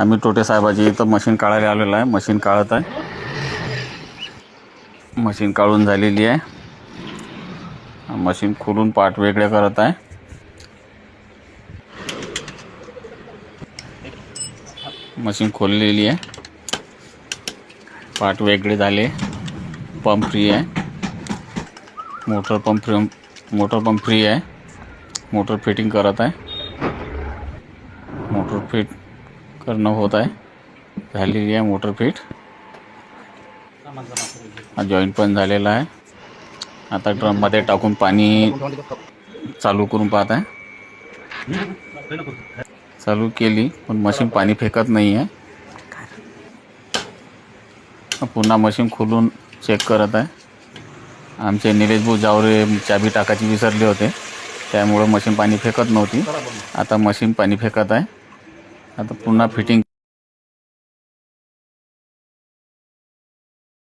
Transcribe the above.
आम्ही टोटे साहेबाची इथं मशीन काढायला आलेलो आहे. मशीन काढत आहे. मशीन काढून झालेली आहे. मशीन खोलून पार्ट वेगळे करत आहे. मशीन खोललेली आहे. पार्ट वेगळे झाले. पंप फ्री आहे. मोटर पंप फ्री आहे. मोटर फिटिंग करत आहे. मोटर फिट करणं होत आहे. झालेली आहे मोटर फिट. हा जॉईंट पण झालेला आहे. आता ड्रम मध्ये टाकून पाणी चालू करून पाहत आहे. चालू केली पण मशीन पाणी फेकत नाही आहे. पुन्हा मशीन खोलून चेक करत आहे. आमचे निलेश भाऊ जावरे चाबी टाकायची विसरले होते, त्यामुळे मशीन पाणी फेकत नव्हती. आता मशीन पाणी फेकत आहे. आता पुन्हा फिटिंग